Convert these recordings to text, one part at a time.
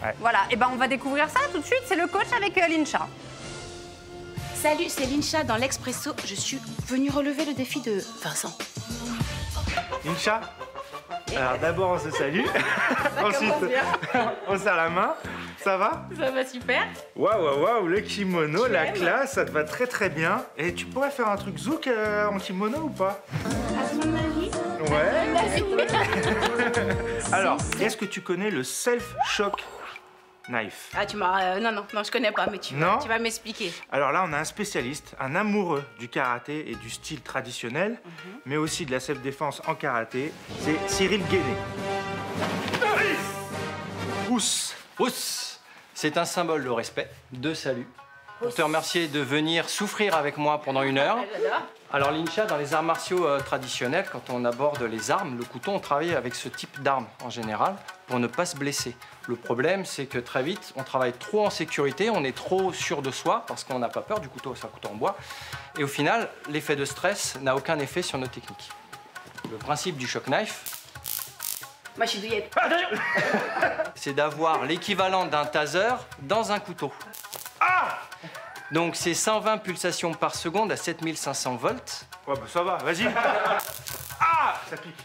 Ouais. Voilà, et ben on va découvrir ça tout de suite. C'est le coach avec Lincha. Salut, c'est Lincha dans l'Expresso. Je suis venue relever le défi de Vincent. Lincha, alors d'abord on se salue, ensuite on serre la main. Ça va? Ça va super. Waouh, le kimono, la classe, ça te va très très bien. Et tu pourrais faire un truc zouk en kimono ou pas? À ton avis? Ouais. Alors, est-ce que tu connais le self-shock knife? Ah, tu m'as... non, je connais pas, mais tu vas m'expliquer. Alors là, on a un spécialiste, un amoureux du karaté et du style traditionnel, mais aussi de la self-défense en karaté. C'est Cyril Guéné. Ouss. C'est un symbole de respect, de salut. Pour te remercier de venir souffrir avec moi pendant 1 heure. Alors Lincha, dans les arts martiaux traditionnels, quand on aborde les armes, le couteau, on travaille avec ce type d'arme en général pour ne pas se blesser. Le problème, c'est que très vite, on travaille trop en sécurité, on est trop sûr de soi parce qu'on n'a pas peur du couteau, c'est un couteau en bois. Et au final, l'effet de stress n'a aucun effet sur nos techniques. Le principe du shock knife, Moi, je suis douillette. c'est d'avoir l'équivalent d'un taser dans un couteau. Donc c'est 120 pulsations par seconde à 7500 volts. Ouais, bah ça va, vas-y. Ça pique.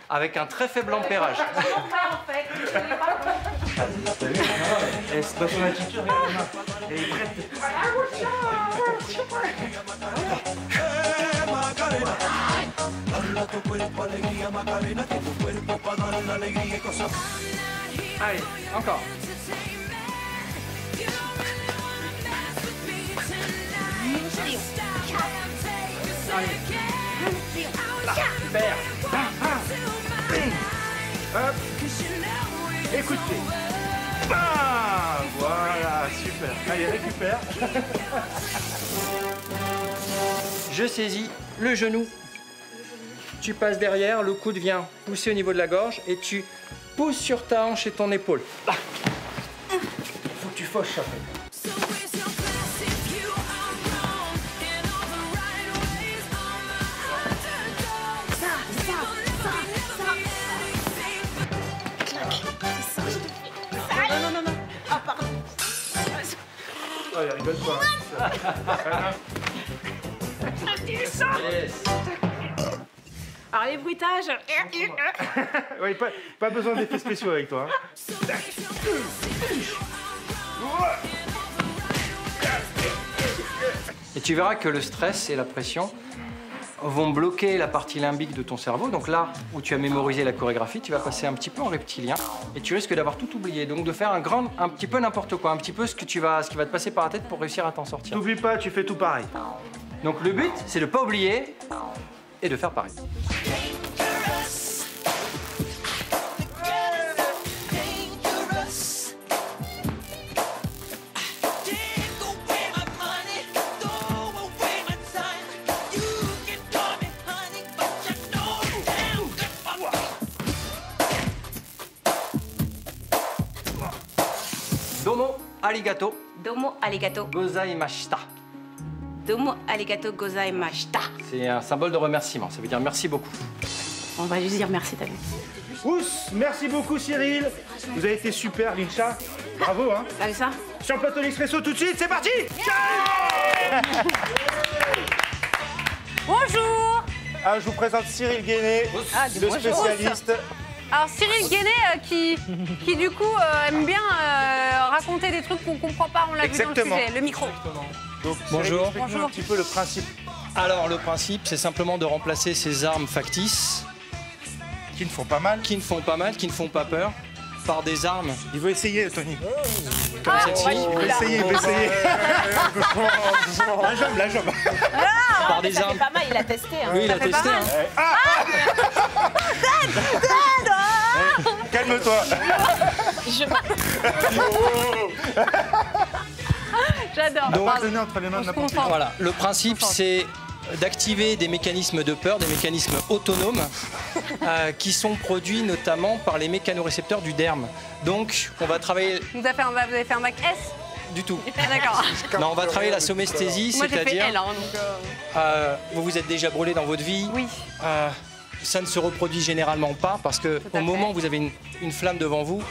Avec un très faible ampérage. Et c'est pas son attitude, regarde la main. Elle est prête. Allez, encore. Super. Hop. Écoutez. Voilà, super. Allez, récupère. Je saisis le genou. Tu passes derrière, le coude vient pousser au niveau de la gorge et tu pousses sur ta hanche et ton épaule. Faut que tu fauches après. Non. Ah, pardon. Oh, elle rigole pas. Yes. Alors, les bruitages... Ouais, pas besoin d'effets spéciaux avec toi. Et tu verras que le stress et la pression vont bloquer la partie limbique de ton cerveau. Donc là où tu as mémorisé la chorégraphie, tu vas passer un petit peu en reptilien et tu risques d'avoir tout oublié. Donc de faire un petit peu n'importe quoi, un petit peu ce qui va te passer par la tête pour réussir à t'en sortir. N'oublie pas, tu fais tout pareil. Donc le but, c'est de ne pas oublier et de faire pareil. Domo arigato Domo arigato. gozaimashita. Domo arigato gozaimashita. C'est un symbole de remerciement, ça veut dire merci beaucoup. On va juste dire merci, t'as vu. Ouss, merci beaucoup Cyril. Vous avez été super, Lincha. Bravo, hein. T'as vu ça? Sur le plateau d'Expresso tout de suite, c'est parti. Bonjour. Je vous présente Cyril Guéné, le spécialiste. Alors Cyril Guéné qui du coup aime bien raconter des trucs qu'on comprend pas, on l'a vu dans le Exactement. sujet, le micro. Donc, Bonjour. Cyril, explique-nous un petit peu le principe. Alors le principe, c'est simplement de remplacer ces armes factices Qui ne font pas mal. qui ne font pas mal, qui ne font pas peur, par des armes Il veut essayer, Tony. comme celle-ci, Il veut essayer. La jambe. par des Ça fait armes. pas mal, il a testé. Hein. Oui, il a fait pas testé. mal. Hein. Calme-toi. J'adore. Donc, Entre les mains de n'importe qui. Voilà, le principe, c'est d'activer des mécanismes de peur, des mécanismes autonomes qui sont produits notamment par les mécanorécepteurs du derme. Donc, on va travailler Vous avez fait un bac S? du tout. D'accord. Non, on va travailler la somesthésie, Moi j'ai fait c'est-à-dire L, hein, donc... vous vous êtes déjà brûlé dans votre vie. Oui. Ça ne se reproduit généralement pas parce que à au fait. moment où vous avez une flamme devant vous,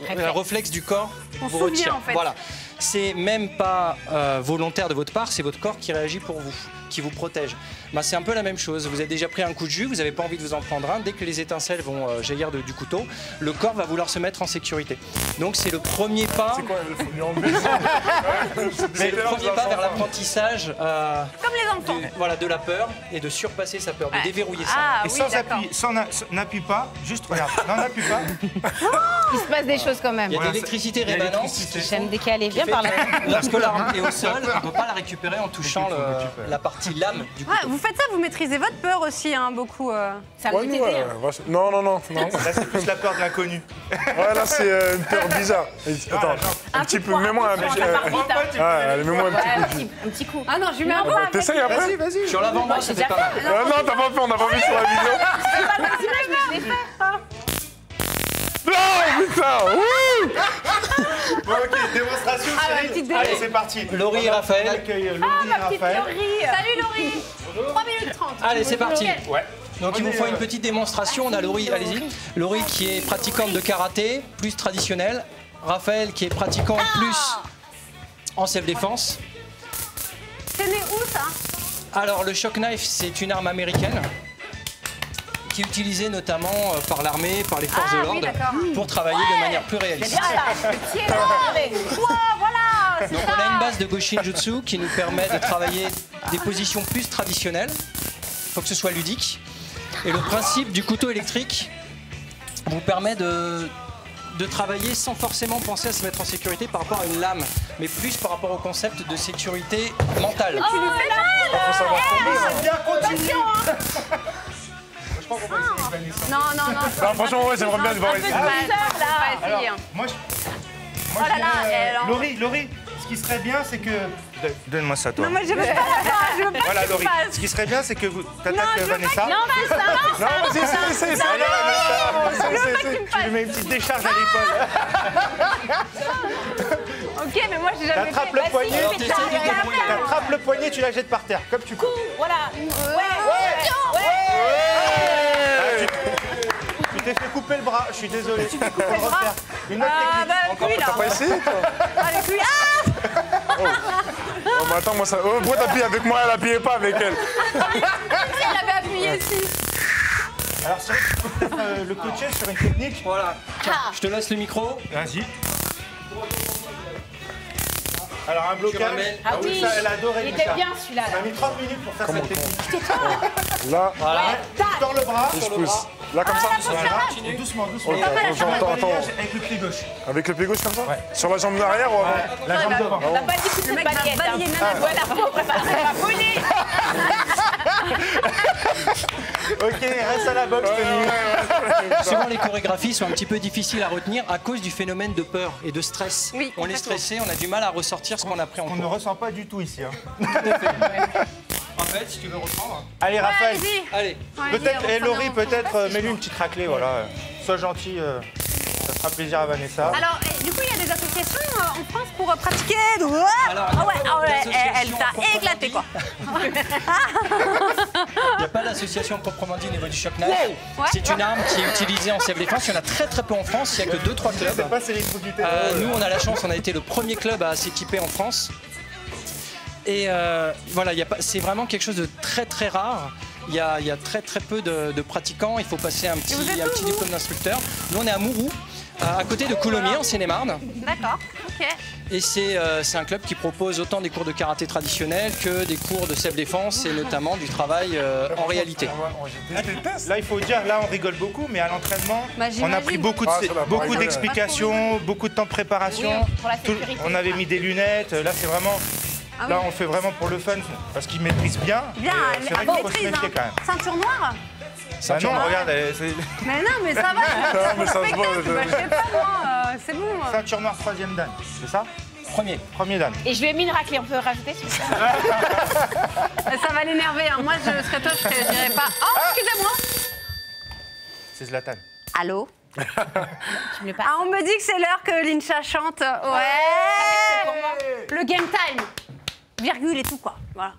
un réflexe du corps On vous se souvient, retire. en fait. Voilà. C'est même pas volontaire de votre part, c'est votre corps qui réagit pour vous, qui vous protège. Ben, c'est un peu la même chose. Vous avez déjà pris un coup de jus, vous n'avez pas envie de vous en prendre un. Dès que les étincelles vont jaillir du couteau, le corps va vouloir se mettre en sécurité. Donc c'est le premier pas. C'est quoi? Il faut lui enlever ça. C'est le premier pas vers l'apprentissage Comme les enfants. de la peur et de surpasser sa peur, de déverrouiller ça. Ah Et oui, sans d'accord. appui, n'appuie pas, juste regarde. Non, n'appuie pas. Il se passe des choses quand même. Il y a de l'électricité Il y a rémanente. l'électricité. J'aime décaler. Viens par là. Lorsque l'arme est au sol, on ne peut pas la récupérer en touchant la partie lame du couteau. Ouais, vous faites ça, vous maîtrisez votre peur aussi, hein, beaucoup. Ça Ouais, peut nous, t'aider. hein. non. Là, c'est plus la peur de l'inconnu. Ouais, là, c'est une peur bizarre. Attends, un petit peu. Mets-moi un petit. Ça part vite, hein. Ouais, mets-moi un petit Ouais, peu. un petit coup. Ah non, je lui mets un bras. T'essayes après? Vas-y. Sur l'avant-bras, ça fait pas mal. Non, t'as pas fait, on n'a pas vu sur la vidéo. Non, putain! Ouh! Bon, ok, démonstration, Ah, Cyril. une petite Allez, démo. c'est parti. Laurie et On Raphaël. accueille Laurie et Raphaël. Salut Laurie. 3 minutes 30. Allez, c'est parti. Ouais. Donc il vous faut une petite démonstration. On a Laurie, allez-y. Laurie qui est pratiquante de karaté, plus traditionnel. Raphaël qui est pratiquant plus en self-défense. C'est né où ça? Alors le shock knife, c'est une arme américaine qui est utilisée notamment par l'armée, par les forces de oui, l'ordre, d'accord. pour travailler de manière plus réaliste. Le pied là. Voilà. Donc on a une base de Goshin Jutsu qui nous permet de travailler des positions plus traditionnelles. Il faut que ce soit ludique. Et le principe du couteau électrique vous permet de travailler sans forcément penser à se mettre en sécurité par rapport à une lame, mais plus par rapport au concept de sécurité mentale. Tu lui fais mal. Faut savoir tomber, ça. Bien, continue. Je crois qu'on va essayer avec Vanessa. Non. Non, franchement, ouais, j'aimerais bien voir Un peu ici. de douceur là. On va essayer. Moi, Oh là là, alors- Laurie, ce qui serait bien, c'est que... Donne-moi ça, toi. Non, moi je veux pas. Je veux pas Voilà, que tu Laurie. fasses. Ce qui serait bien, c'est que vous t'attaques Non, je veux Vanessa. pas. Non, mais ça. Non, vas-y, essaye. Allez, Vanessa. Tu lui mets une petite décharge à l'épaule. Ok, mais moi j'ai jamais fait. T'attrapes le poignet, Alors, t'essayes de débrouiller. t'attrapes le poignet, tu la jettes par terre, comme tu peux. Voilà. Tu t'es fait couper le bras, je suis désolé. Tu t'es coupé le bras. Une autre Ah technique. bah lui là. T'as pas essayé, toi? Avec lui. Ah. Oh, mais attends, moi, ça. Oh, pourquoi t'appuies avec moi? Elle appuyait pas avec elle. Elle avait appuyé ici. Alors, c'est vrai que tu peux peut-être le coacher sur une technique. Voilà. Tiens, je te laisse le micro. Vas-y. Alors, un blocage. ramènes. Ah oui, ça, elle a adoré. il était Micha. bien celui-là. Ça a mis 30 minutes pour faire cette technique. Là, Voilà. Tu tords le bras. je pousse. Là, comme ça. Voilà. Doucement. Ok, attends. Avec le pied gauche. Avec le pied gauche, comme ça? Sur la jambe d'arrière ou avant? La jambe devant. On n'a pas dit que Le mec va balayer Nana. Ouais, la pauvre, elle va voler. Ok, reste à la boxe, Tony. Souvent, les chorégraphies sont un petit peu difficiles à retenir à cause du phénomène de peur et de stress. Oui, on est complètement. stressé, on a du mal à ressortir ce qu'on a pris en On ne cours. ressent pas du tout ici. Hein. En fait, si tu veux reprendre. Allez, Raphaël. Vas-y. Allez, Peut-être, et Laurie, peut-être, mets-lui une petite raclée, voilà. Sois gentil, ça fera plaisir à Vanessa. Alors, du coup, il y a des associations en France pour pratiquer. Alors, Ah ouais, elle l'association t'a proprement éclaté dit. quoi. il n'y a pas d'association proprement dit au niveau du shock knife. Ouais. C'est une arme qui est utilisée en self-défense. Il y en a très peu en France, il n'y a que 2-3 clubs. C'est pas c'est électrocuté. Nous, on a la chance, on a été le premier club à s'équiper en France. Et voilà, c'est vraiment quelque chose de très rare. Il y a très peu de pratiquants. Il faut passer un petit diplôme d'instructeur. Nous, on est à Mourou, à côté de Coulommiers, en Seine-et-Marne. D'accord, ok. Et c'est un club qui propose autant des cours de karaté traditionnels que des cours de self-défense et notamment du travail en réalité. Là, il faut dire, là, on rigole beaucoup, mais à l'entraînement, Bah, on a j'imagine. pris beaucoup Ah, ça va pas beaucoup rigoler. d'explications, beaucoup de temps de préparation. Oui, pour la sécurité. On avait mis des lunettes. Là, c'est vraiment. Ah Là, oui. on fait vraiment pour le fun, parce qu'ils maîtrisent bien. Bien, Et, c'est vrai elle qu'il faut se maîtrise. méfier quand même. Ceinture noire. Bah non, regarde, Mais non, mais ça va. mais ça se voit, Spectacle, bah, je sais pas moi, c'est bon. ceinture noire, 3e dan, c'est ça? Premier dan. Et je lui ai mis une raclée, on peut rajouter sur ça. Ça va l'énerver. Hein. Moi, je serais toi, je dirais pas. Oh, excusez-moi. C'est Zlatan. Allô. Tu me le passes. Ah, on me dit que c'est l'heure que Lincha chante. Ouais. C'est pour moi. Le game time. Virgule et tout quoi. Voilà.